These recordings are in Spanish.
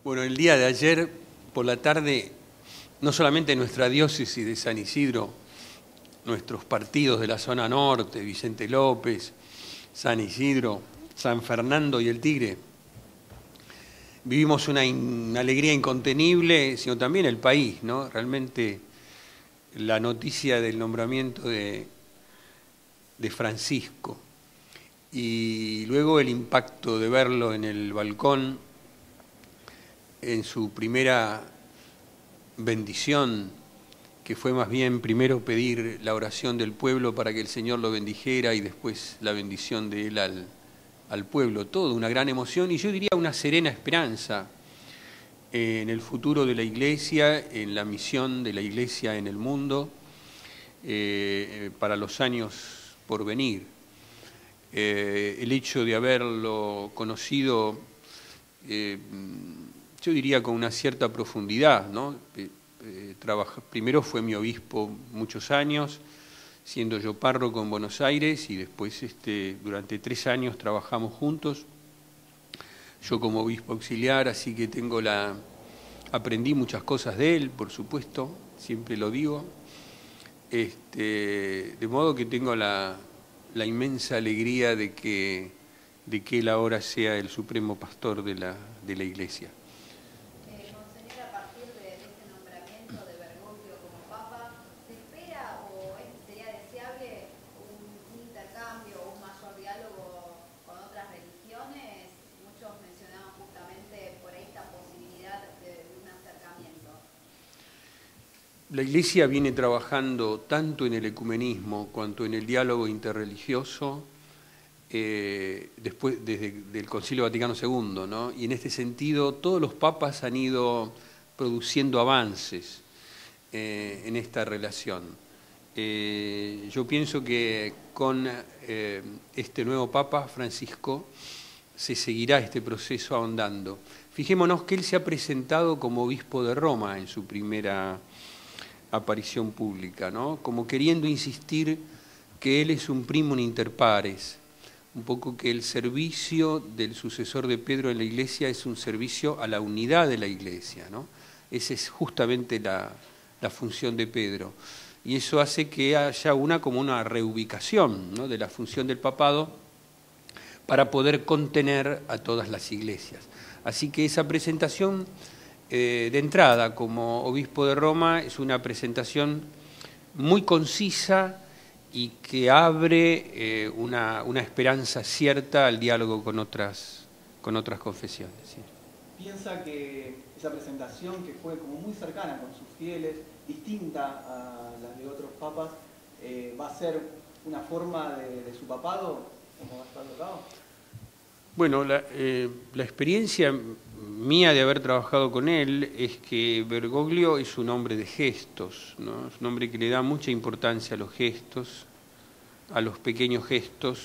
Bueno, el día de ayer por la tarde, no solamente nuestra diócesis de San Isidro, nuestros partidos de la zona norte, Vicente López, San Isidro, San Fernando y el Tigre, vivimos una alegría incontenible, sino también el país, ¿no? Realmente la noticia del nombramiento de Francisco y luego el impacto de verlo en el balcón en su primera bendición, que fue más bien primero pedir la oración del pueblo para que el Señor lo bendijera y después la bendición de él al pueblo. Todo una gran emoción y yo diría una serena esperanza en el futuro de la Iglesia, en la misión de la Iglesia en el mundo, para los años por venir. El hecho de haberlo conocido, yo diría con una cierta profundidad, ¿no? Primero fue mi obispo muchos años, siendo yo párroco en Buenos Aires, y después durante 3 años trabajamos juntos, yo como obispo auxiliar, así que aprendí muchas cosas de él, por supuesto, siempre lo digo, de modo que tengo la inmensa alegría de que él ahora sea el supremo pastor de la Iglesia. Monseñor, a partir de este nombramiento de Bergoglio como Papa, ¿se espera o sería deseable un intercambio o un mayor diálogo con otras religiones? Muchos mencionaban justamente por ahí esta posibilidad de un acercamiento. La Iglesia viene trabajando tanto en el ecumenismo cuanto en el diálogo interreligioso desde el Concilio Vaticano II, ¿no? Y en este sentido todos los papas han ido produciendo avances en esta relación. Yo pienso que con este nuevo Papa, Francisco, se seguirá este proceso ahondando. Fijémonos que él se ha presentado como obispo de Roma en su primera aparición pública, ¿no? Como queriendo insistir que él es un primum inter pares, un poco que el servicio del sucesor de Pedro en la Iglesia es un servicio a la unidad de la Iglesia, ¿no? Esa es justamente la función de Pedro. Y eso hace que haya como una reubicación, ¿no?, de la función del papado para poder contener a todas las iglesias. Así que esa presentación de entrada como obispo de Roma es una presentación muy concisa y que abre una esperanza cierta al diálogo con otras confesiones. ¿Sí? ¿Piensa que esa presentación, que fue como muy cercana con sus fieles, distinta a las de otros papas, va a ser una forma de su papado, como va a estar tocado? Bueno, la experiencia mía de haber trabajado con él es que Bergoglio es un hombre de gestos, ¿no? Es un hombre que le da mucha importancia a los gestos, a los pequeños gestos.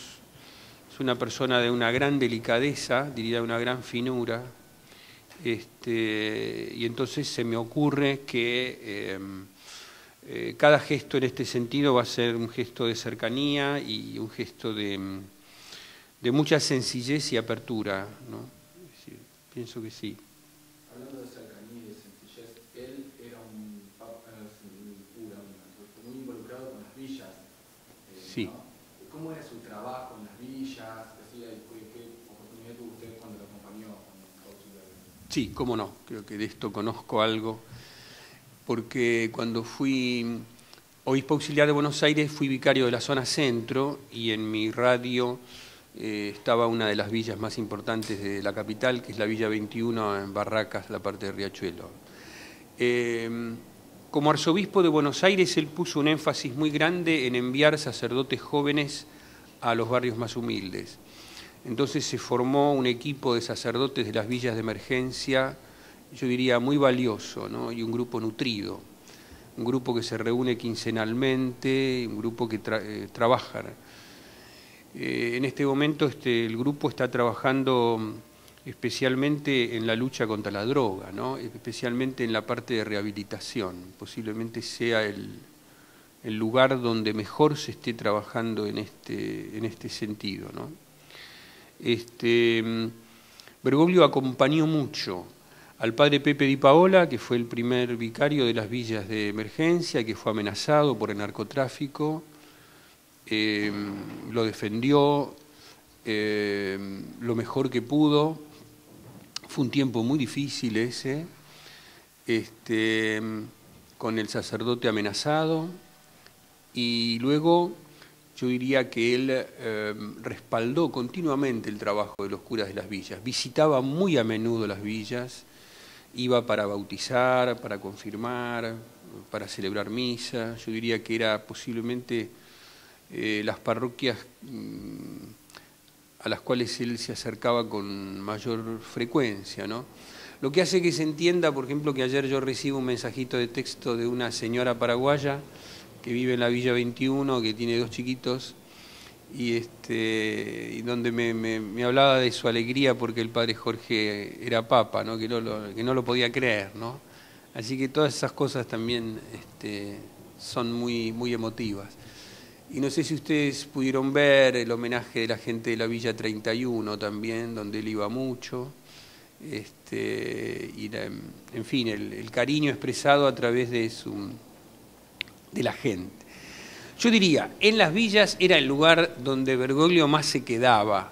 Es una persona de una gran delicadeza, diría de una gran finura. Y entonces se me ocurre que cada gesto en este sentido va a ser un gesto de cercanía y un gesto de mucha sencillez y apertura, ¿no? Es decir, pienso que sí. Hablando de cercanía y de sencillez, él era un cura muy involucrado con las villas. Sí. ¿No? ¿Cómo era su trabajo en las villas? ¿Qué oportunidad tuvo usted cuando lo acompañó? Sí, cómo no, creo que de esto conozco algo, porque cuando fui obispo auxiliar de Buenos Aires fui vicario de la zona centro y en mi radio estaba una de las villas más importantes de la capital, que es la Villa 21 en Barracas, la parte de Riachuelo. Como arzobispo de Buenos Aires, él puso un énfasis muy grande en enviar sacerdotes jóvenes a los barrios más humildes. Entonces se formó un equipo de sacerdotes de las villas de emergencia, yo diría muy valioso, ¿no? Y un grupo nutrido, un grupo que se reúne quincenalmente, un grupo que trabaja. En este momento el grupo está trabajando especialmente en la lucha contra la droga, ¿no? Especialmente en la parte de rehabilitación. Posiblemente sea el lugar donde mejor se esté trabajando en este sentido, ¿no? Bergoglio acompañó mucho al padre Pepe Di Paola, que fue el primer vicario de las villas de emergencia, que fue amenazado por el narcotráfico, lo defendió lo mejor que pudo. Fue un tiempo muy difícil ese, con el sacerdote amenazado, y luego yo diría que él respaldó continuamente el trabajo de los curas de las villas, visitaba muy a menudo las villas, iba para bautizar, para confirmar, para celebrar misa. Yo diría que era posiblemente las parroquias a las cuales él se acercaba con mayor frecuencia, ¿no? Lo que hace que se entienda, por ejemplo, que ayer yo recibo un mensajito de texto de una señora paraguaya que vive en la Villa 21, que tiene 2 chiquitos, y donde me hablaba de su alegría porque el padre Jorge era papa, ¿no? Que no lo podía creer, ¿no? Así que todas esas cosas también son muy, muy emotivas. Y no sé si ustedes pudieron ver el homenaje de la gente de la Villa 31 también, donde él iba mucho, en fin, el cariño expresado a través de la gente. Yo diría, en las villas era el lugar donde Bergoglio más se quedaba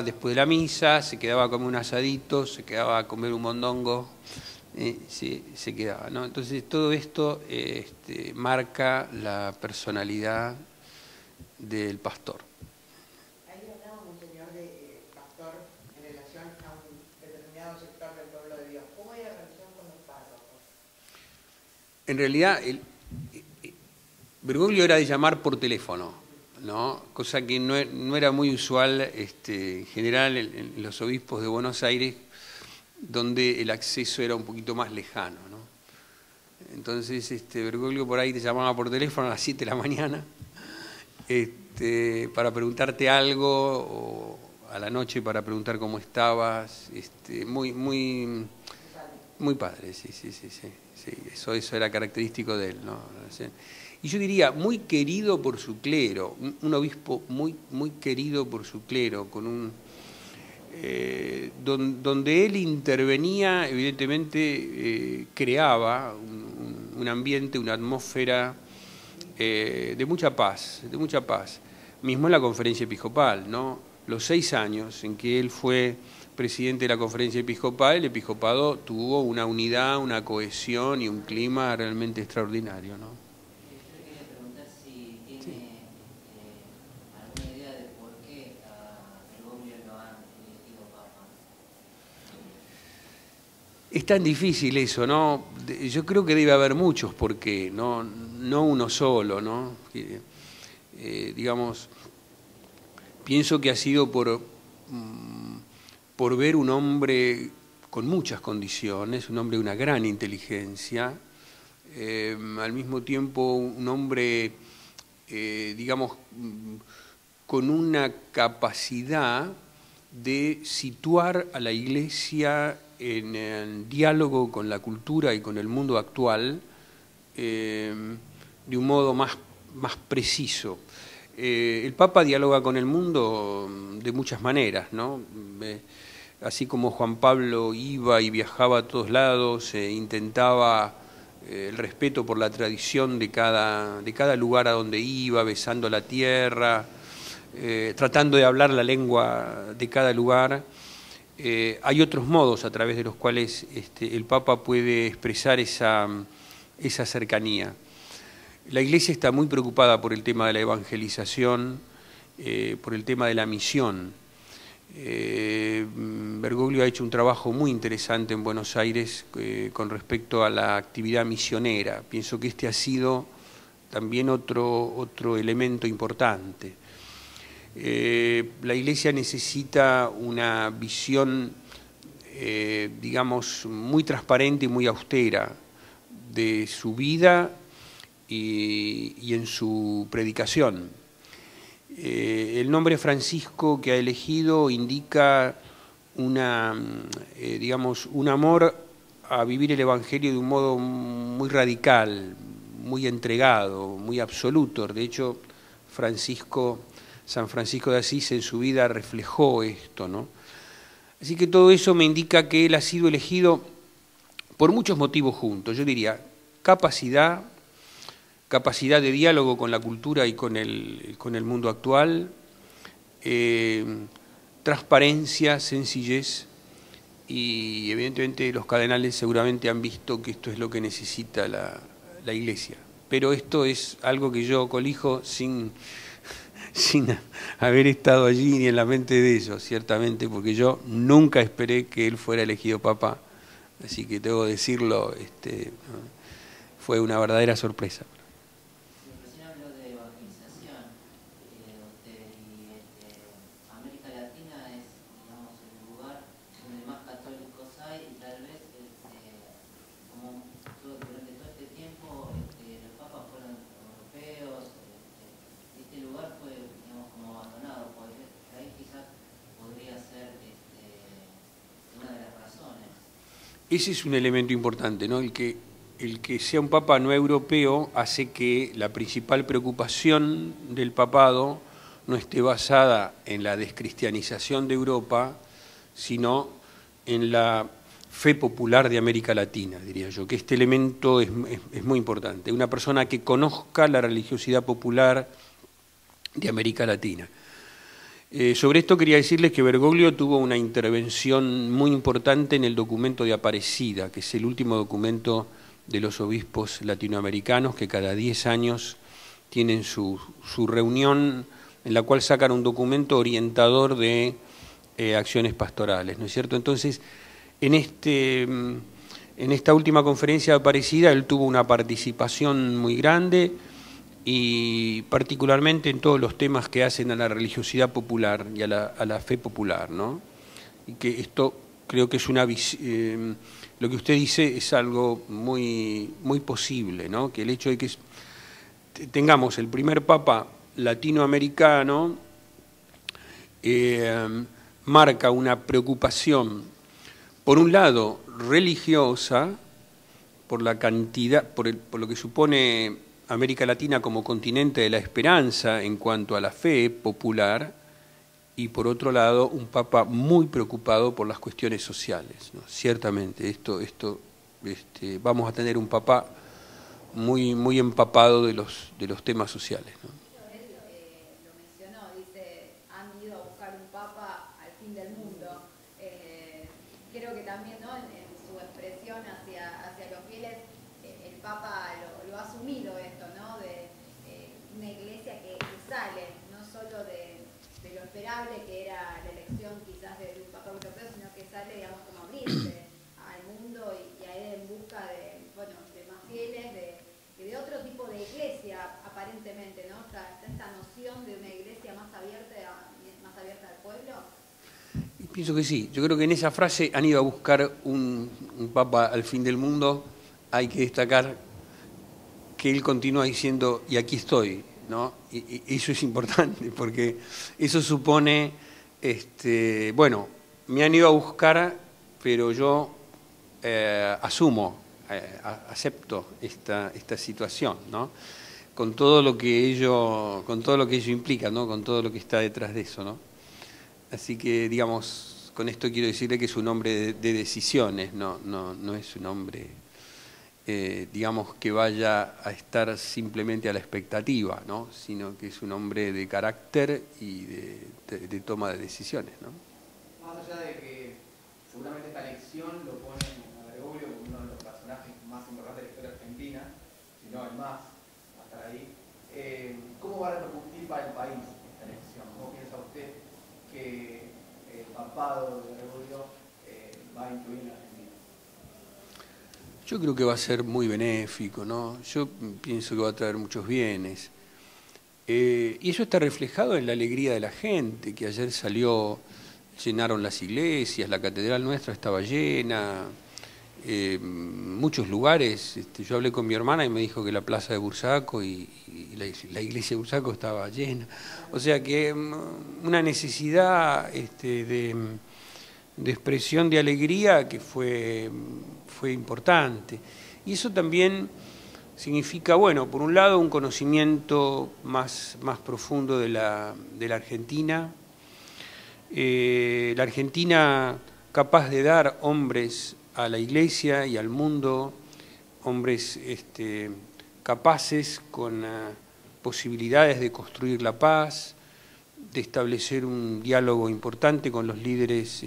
después de la misa, se quedaba a comer un asadito, se quedaba a comer un mondongo, se quedaba, ¿no? Entonces todo esto marca la personalidad del pastor. Ahí hablaba un señor de pastor en relación a un determinado sector del pueblo de Dios. ¿Cómo era la relación con los párrocos? En realidad, Bergoglio era de llamar por teléfono, ¿no? Cosa que no era muy usual en general en los obispos de Buenos Aires, donde el acceso era un poquito más lejano, ¿no? Entonces Bergoglio por ahí te llamaba por teléfono a las 7 de la mañana para preguntarte algo, o a la noche para preguntar cómo estabas, muy padre, sí, eso era característico de él, ¿no? Y yo diría, muy querido por su clero, un obispo muy, muy querido por su clero, con donde él intervenía, evidentemente creaba un ambiente, una atmósfera de mucha paz, mismo en la conferencia episcopal, ¿no? Los 6 años en que él fue presidente de la conferencia episcopal, el episcopado tuvo una unidad, una cohesión y un clima realmente extraordinario, ¿no? Es tan difícil eso, ¿no? Yo creo que debe haber muchos porque no uno solo, ¿no? Digamos, pienso que ha sido por ver un hombre con muchas condiciones, un hombre de una gran inteligencia, al mismo tiempo un hombre, digamos, con una capacidad de situar a la Iglesia en el diálogo con la cultura y con el mundo actual de un modo más preciso. El Papa dialoga con el mundo de muchas maneras, ¿no? Así como Juan Pablo iba y viajaba a todos lados, intentaba el respeto por la tradición de cada lugar a donde iba, besando la tierra, tratando de hablar la lengua de cada lugar. Hay otros modos a través de los cuales el Papa puede expresar esa cercanía. La Iglesia está muy preocupada por el tema de la evangelización, por el tema de la misión. Bergoglio ha hecho un trabajo muy interesante en Buenos Aires con respecto a la actividad misionera. Pienso que ha sido también otro elemento importante. La Iglesia necesita una visión, digamos, muy transparente y muy austera de su vida y en su predicación. El nombre Francisco que ha elegido indica digamos, un amor a vivir el Evangelio de un modo muy radical, muy entregado, muy absoluto. De hecho, San Francisco de Asís en su vida reflejó esto, ¿no? Así que todo eso me indica que él ha sido elegido por muchos motivos juntos. Yo diría capacidad de diálogo con la cultura y con el mundo actual, transparencia, sencillez, y evidentemente los cardenales seguramente han visto que esto es lo que necesita la Iglesia. Pero esto es algo que yo colijo sin haber estado allí ni en la mente de ellos, ciertamente, porque yo nunca esperé que él fuera elegido papa, así que debo decirlo, fue una verdadera sorpresa. Ese es un elemento importante, ¿no? El que sea un papa no europeo hace que la principal preocupación del papado no esté basada en la descristianización de Europa, sino en la fe popular de América Latina, diría yo, que este elemento es muy importante. Una persona que conozca la religiosidad popular de América Latina. Sobre esto quería decirles que Bergoglio tuvo una intervención muy importante en el documento de Aparecida, que es el último documento de los obispos latinoamericanos que cada 10 años tienen su reunión en la cual sacan un documento orientador de acciones pastorales, ¿no es cierto? Entonces, en esta última conferencia de Aparecida él tuvo una participación muy grande, y particularmente en todos los temas que hacen a la religiosidad popular y a la fe popular, ¿no? Y que esto creo que es lo que usted dice es algo muy posible, ¿no? Que el hecho de que tengamos el primer papa latinoamericano marca una preocupación, por un lado religiosa, por la cantidad, por lo que supone América Latina como continente de la esperanza en cuanto a la fe popular, y por otro lado un papa muy preocupado por las cuestiones sociales, ¿no? Ciertamente vamos a tener un papa muy empapado de los temas sociales, ¿no? Él lo mencionó, dice, han ido a buscar un papa al fin del mundo. Creo que también, ¿no?, en su expresión hacia los fieles, el papa lo ha asumido esto, ¿no?, de una iglesia que sale no solo de lo esperable que era la elección quizás de un papa europeo, sino que sale, digamos, como abrirse al mundo y a él en busca de más fieles, de otro tipo de iglesia, aparentemente, ¿no? Esta noción de una iglesia más abierta al pueblo. Y pienso que sí. Yo creo que en esa frase han ido a buscar un papa al fin del mundo. Hay que destacar que él continúa diciendo, y aquí estoy, ¿no? Y eso es importante, porque eso supone, me han ido a buscar, pero yo acepto esta situación, ¿no? Con todo lo que ello implica, ¿no? Con todo lo que está detrás de eso, ¿no? Así que, digamos, con esto quiero decirle que es un hombre de decisiones, no es un hombre, digamos, que vaya a estar simplemente a la expectativa, ¿no? Sino que es un hombre de carácter y de toma de decisiones, ¿no? Más allá de que seguramente esta elección lo pone a Bergoglio como uno de los personajes más importantes de la historia argentina, si no el más, hasta ahí, ¿cómo va a repercutir para el país esta elección? ¿Cómo piensa usted que el papado de Bergoglio va a influir en la Argentina? Yo creo que va a ser muy benéfico, ¿no? Yo pienso que va a traer muchos bienes. Y eso está reflejado en la alegría de la gente, que ayer llenaron las iglesias, la catedral nuestra estaba llena, muchos lugares. Yo hablé con mi hermana y me dijo que la plaza de Bursaco y la iglesia de Bursaco estaba llena. O sea que una necesidad de expresión de alegría que fue importante. Y eso también significa, bueno, por un lado un conocimiento más profundo de la Argentina, la Argentina capaz de dar hombres a la Iglesia y al mundo, hombres capaces con posibilidades de construir la paz, de establecer un diálogo importante con los líderes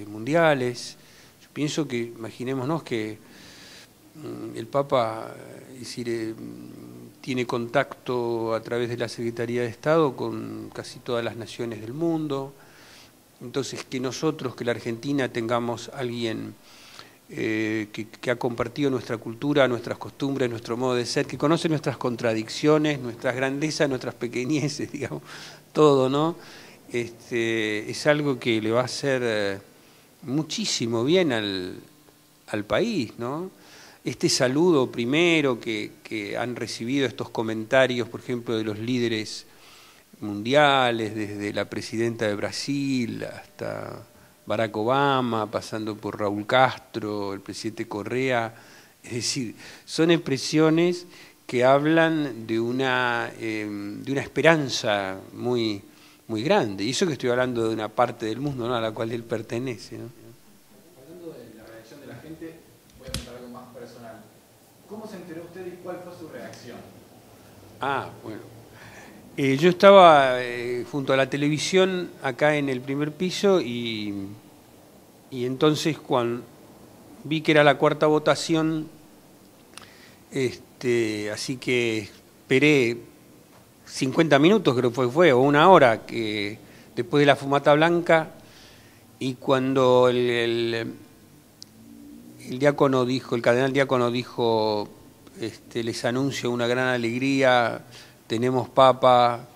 mundiales. Yo pienso que, imaginémonos que el Papa, es decir, tiene contacto a través de la Secretaría de Estado con casi todas las naciones del mundo. Entonces, que nosotros, que la Argentina, tengamos a alguien que ha compartido nuestra cultura, nuestras costumbres, nuestro modo de ser, que conoce nuestras contradicciones, nuestras grandezas, nuestras pequeñeces, digamos, todo, ¿no? Es algo que le va a hacer muchísimo bien al país, ¿no? Este saludo primero que han recibido estos comentarios, por ejemplo, de los líderes mundiales, desde la presidenta de Brasil hasta Barack Obama, pasando por Raúl Castro, el presidente Correa, es decir, son expresiones que hablan de una esperanza muy, muy grande. Y eso que estoy hablando de una parte del mundo, ¿no?, a la cual él pertenece, ¿no? Hablando de la reacción de la gente, voy a contar algo más personal. ¿Cómo se enteró usted y cuál fue su reacción? Bueno. Yo estaba junto a la televisión acá en el primer piso y entonces cuando vi que era la cuarta votación, así que esperé 50 minutos, creo que fue, o una hora, que después de la fumata blanca, y cuando el diácono dijo, el cardenal diácono dijo, les anuncio una gran alegría, tenemos Papa,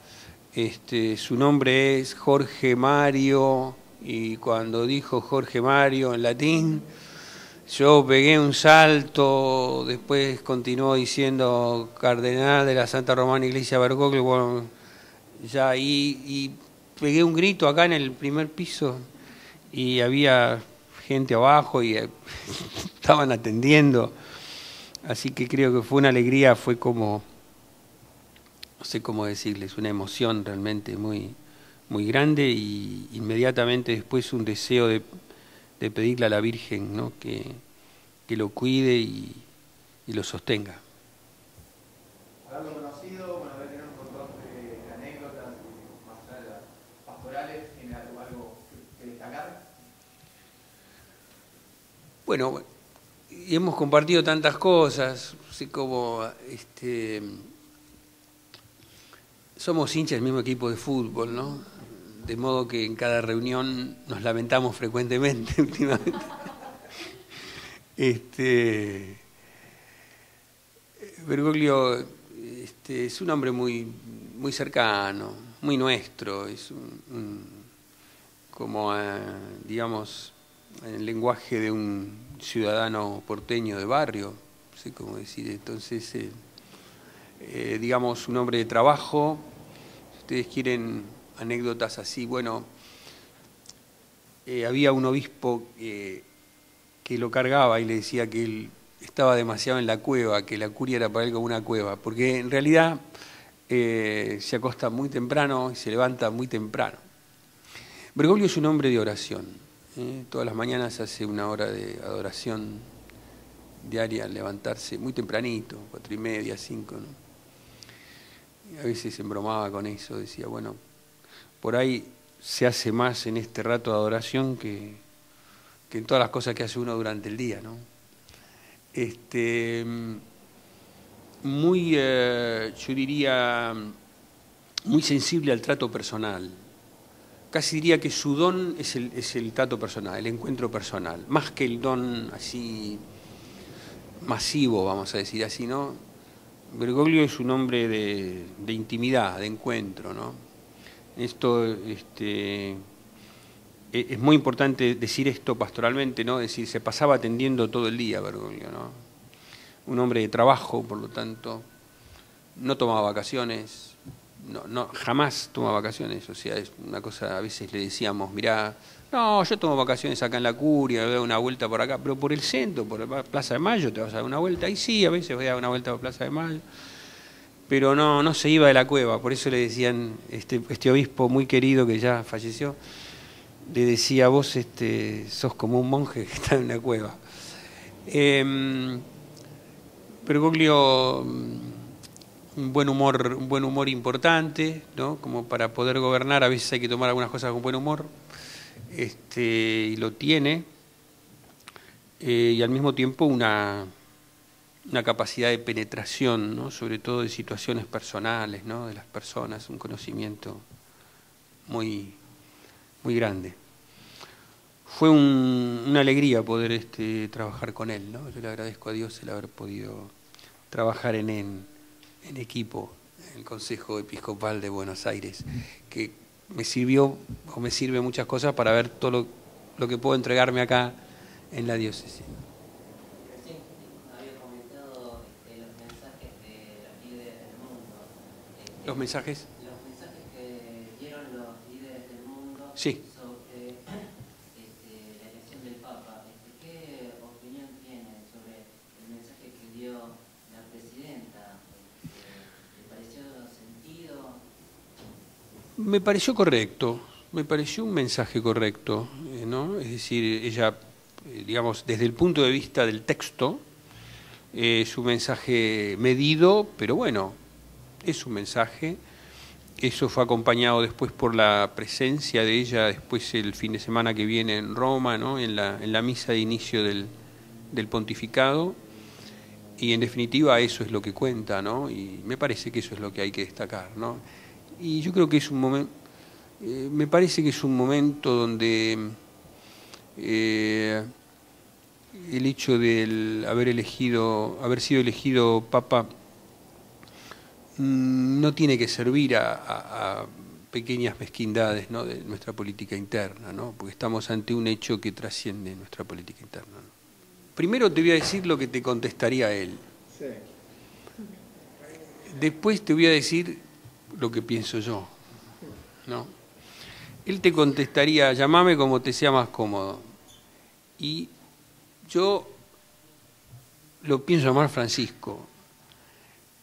su nombre es Jorge Mario, y cuando dijo Jorge Mario en latín, yo pegué un salto, después continuó diciendo cardenal de la Santa Romana Iglesia Bergoglio, bueno, ya y pegué un grito acá en el primer piso, y había gente abajo y estaban atendiendo, así que creo que fue una alegría, fue como, no sé cómo decirles, una emoción realmente muy, muy grande, y inmediatamente después un deseo de pedirle a la Virgen, ¿no?, que lo cuide y lo sostenga. Haberlo conocido, bueno, haber tenido un montón de anécdotas y más pastorales, ¿tiene algo que destacar? Bueno, y hemos compartido tantas cosas, así como somos hinchas del mismo equipo de fútbol, ¿no? De modo que en cada reunión nos lamentamos frecuentemente últimamente. Bergoglio es un hombre muy, muy cercano, muy nuestro, es como digamos, en el lenguaje de un ciudadano porteño de barrio, no sé cómo decir, entonces digamos, un hombre de trabajo. Si ustedes quieren anécdotas así, bueno, había un obispo que lo cargaba y le decía que él estaba demasiado en la cueva, que la curia era para él como una cueva, porque en realidad se acuesta muy temprano y se levanta muy temprano. Bergoglio es un hombre de oración, todas las mañanas hace una hora de adoración diaria al levantarse muy tempranito, 4:30, 5, ¿no? Y a veces se embromaba con eso, decía, bueno, por ahí se hace más en este rato de adoración que en todas las cosas que hace uno durante el día, ¿no? Muy, yo diría, muy sensible al trato personal. Casi diría que su don es el trato personal, el encuentro personal, más que el don así masivo, vamos a decir así, ¿no? Bergoglio es un hombre de intimidad, de encuentro, ¿no? Esto es muy importante decir esto pastoralmente, ¿no? Es decir, se pasaba atendiendo todo el día Bergoglio, ¿no? Un hombre de trabajo, por lo tanto, no tomaba vacaciones, no, jamás toma vacaciones, o sea, es una cosa, a veces le decíamos, mirá, no, yo tomo vacaciones acá en la curia, voy a dar una vuelta por acá, pero por el centro, por la Plaza de Mayo, te vas a dar una vuelta, y sí, a veces voy a dar una vuelta por Plaza de Mayo, pero no se iba de la cueva, por eso le decían, este obispo muy querido que ya falleció, le decía, vos sos como un monje que está en una cueva. Bergoglio, un buen humor importante, ¿no? Como para poder gobernar a veces hay que tomar algunas cosas con buen humor, y lo tiene, y al mismo tiempo una capacidad de penetración, ¿no? Sobre todo de situaciones personales, ¿no? De las personas, un conocimiento muy, muy grande. Fue una alegría poder trabajar con él, ¿no? Yo le agradezco a Dios el haber podido trabajar en equipo en el Consejo Episcopal de Buenos Aires, que me sirvió o me sirve muchas cosas para ver todo lo que puedo entregarme acá en la diócesis. Recién había comentado los mensajes de los líderes del mundo. ¿Los mensajes? Los mensajes que dieron los líderes del mundo. Sí. Sobre la elección del Papa. ¿Qué opinión tiene sobre el mensaje que dio la presidenta? ¿Le pareció sentido? Me pareció correcto, me pareció un mensaje correcto, ¿no? Es decir, ella, digamos, desde el punto de vista del texto, es un mensaje medido, pero bueno, es un mensaje. Eso fue acompañado después por la presencia de ella, después el fin de semana que viene en Roma, ¿no? En la misa de inicio del pontificado, y en definitiva eso es lo que cuenta, ¿no? Y me parece que eso es lo que hay que destacar, ¿no? Y yo creo que es un momento, me parece que es un momento donde el hecho de haber sido elegido Papa no tiene que servir a pequeñas mezquindades, ¿no? De nuestra política interna, ¿no? Porque estamos ante un hecho que trasciende nuestra política interna, ¿no? Primero te voy a decir lo que te contestaría él. Sí. Después te voy a decir lo que pienso yo, ¿no? Él te contestaría: llamame como te sea más cómodo. Y yo lo pienso llamar Francisco,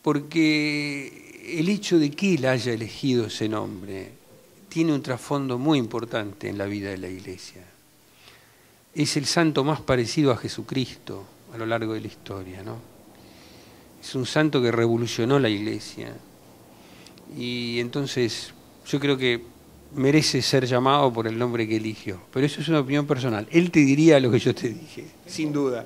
porque el hecho de que él haya elegido ese nombre tiene un trasfondo muy importante en la vida de la Iglesia. Es el santo más parecido a Jesucristo a lo largo de la historia, ¿no? Es un santo que revolucionó la Iglesia. Y entonces yo creo que merece ser llamado por el nombre que eligió. Pero eso es una opinión personal. Él te diría lo que yo te dije, sin duda.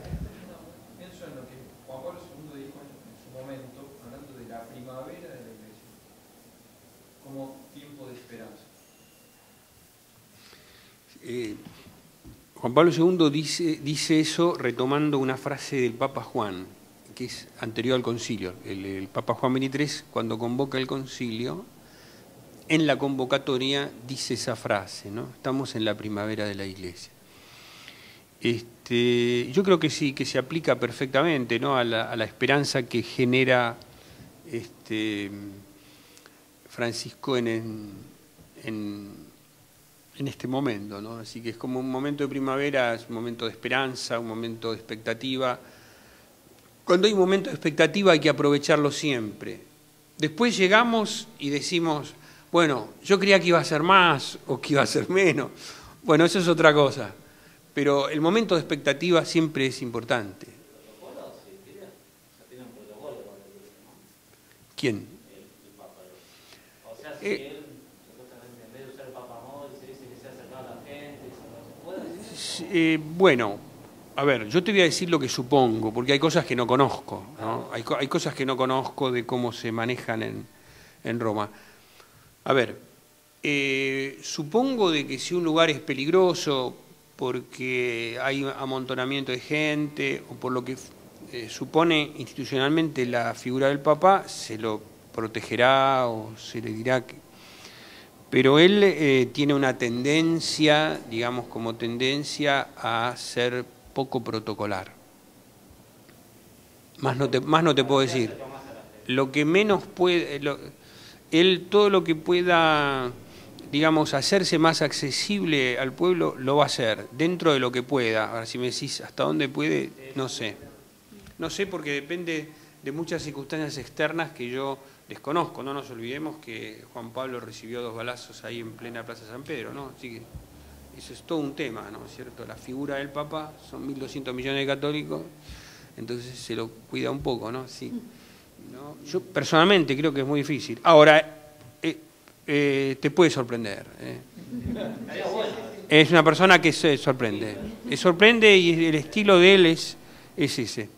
Pienso en lo que Juan Pablo II dijo en su momento, hablando de la primavera de la Iglesia, como tiempo de esperanza. Juan Pablo II dice eso retomando una frase del Papa Juan, que es anterior al concilio. El Papa Juan XXIII, cuando convoca el concilio, en la convocatoria dice esa frase, ¿no? Estamos en la primavera de la Iglesia. Yo creo que sí, que se aplica perfectamente, ¿no? a la esperanza que genera Francisco en este momento, ¿no? Así que es como un momento de primavera, es un momento de esperanza, un momento de expectativa. Cuando hay un momento de expectativa hay que aprovecharlo siempre. Después llegamos y decimos, bueno, yo creía que iba a ser más o que iba a ser menos. Bueno, eso es otra cosa. Pero el momento de expectativa siempre es importante. ¿Quién? El Papa. O sea, si él, supuestamente, en vez de usar el Papa Móvil, se dice que se ha acercado a la gente, ¿eso no se puede? Bueno, a ver, yo te voy a decir lo que supongo, porque hay cosas que no conozco, ¿no? Hay cosas que no conozco de cómo se manejan en Roma. A ver, supongo de que si un lugar es peligroso porque hay amontonamiento de gente o por lo que supone institucionalmente la figura del Papa, se lo protegerá o se le dirá que... Pero él tiene una tendencia, digamos, como tendencia a ser poco protocolar. Más no te puedo decir. Lo que menos puede... él todo lo que pueda, digamos, hacerse más accesible al pueblo, lo va a hacer, dentro de lo que pueda. Ahora, si me decís hasta dónde puede, no sé. No sé porque depende de muchas circunstancias externas que yo desconozco. No nos olvidemos que Juan Pablo recibió 2 balazos ahí en plena Plaza San Pedro, ¿no? Así que Eso es todo un tema, ¿no es cierto? La figura del Papa, son 1.200 millones de católicos, entonces se lo cuida un poco, ¿no? Sí. ¿No? Yo personalmente creo que es muy difícil. Ahora, te puede sorprender. Es una persona que se sorprende. Sorprende y el estilo de él es ese.